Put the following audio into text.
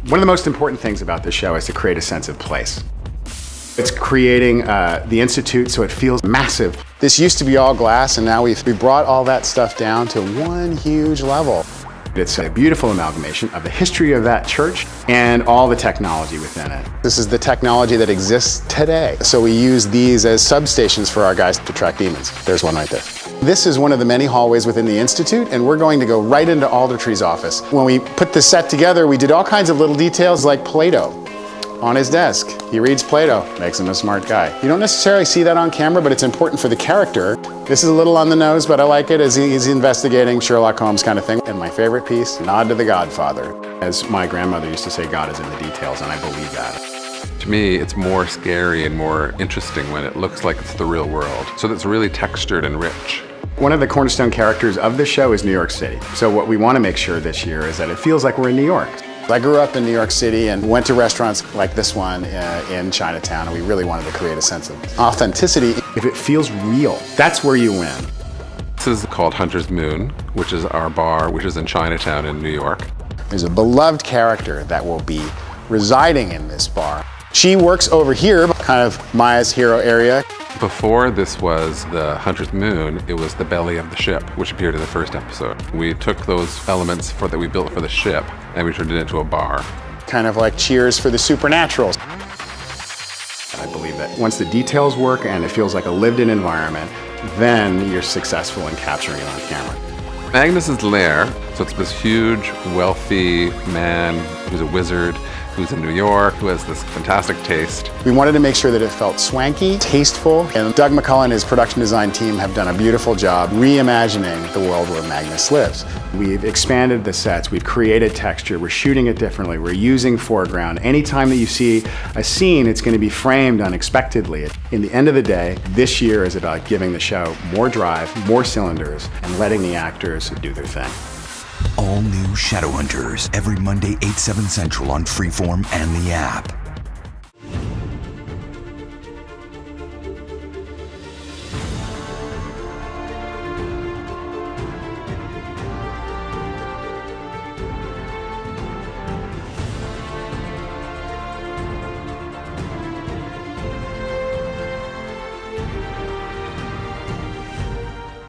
One of the most important things about this show is to create a sense of place. It's creating the Institute so it feels massive. This used to be all glass, and now we brought all that stuff down to one huge level. It's a beautiful amalgamation of the history of that church and all the technology within it. This is the technology that exists today. So we use these as substations for our guys to track demons. There's one right there. This is one of the many hallways within the Institute, and we're going to go right into Aldertree's office. When we put this set together, we did all kinds of little details like Plato on his desk. He reads Plato, makes him a smart guy. You don't necessarily see that on camera, but it's important for the character. This is a little on the nose, but I like it as he's investigating Sherlock Holmes kind of thing. And my favorite piece, nod to the Godfather. As my grandmother used to say, God is in the details, and I believe that. To me, it's more scary and more interesting when it looks like it's the real world. So that's really textured and rich. One of the cornerstone characters of the show is New York City. So what we want to make sure this year is that it feels like we're in New York. I grew up in New York City and went to restaurants like this one in Chinatown, and we really wanted to create a sense of authenticity. If it feels real, that's where you win. This is called Hunter's Moon, which is our bar, which is in Chinatown in New York. There's a beloved character that will be residing in this bar. She works over here, kind of Maya's hero area. Before this was the Hunter's Moon, it was the belly of the ship, which appeared in the first episode. We took those elements that we built for the ship, and we turned it into a bar. Kind of like Cheers for the Supernaturals. I believe that once the details work and it feels like a lived-in environment, then you're successful in capturing it on camera. Magnus's lair, so it's this huge, wealthy man who's a wizard, who's in New York, who has this fantastic taste. We wanted to make sure that it felt swanky, tasteful, and Doug McCullough and his production design team have done a beautiful job reimagining the world where Magnus lives. We've expanded the sets, we've created texture, we're shooting it differently, we're using foreground. Anytime that you see a scene, it's going to be framed unexpectedly. In the end of the day, this year is about giving the show more drive, more cylinders, and letting the actors do their thing. All new Shadowhunters every Monday, 8/7 Central on Freeform and the app.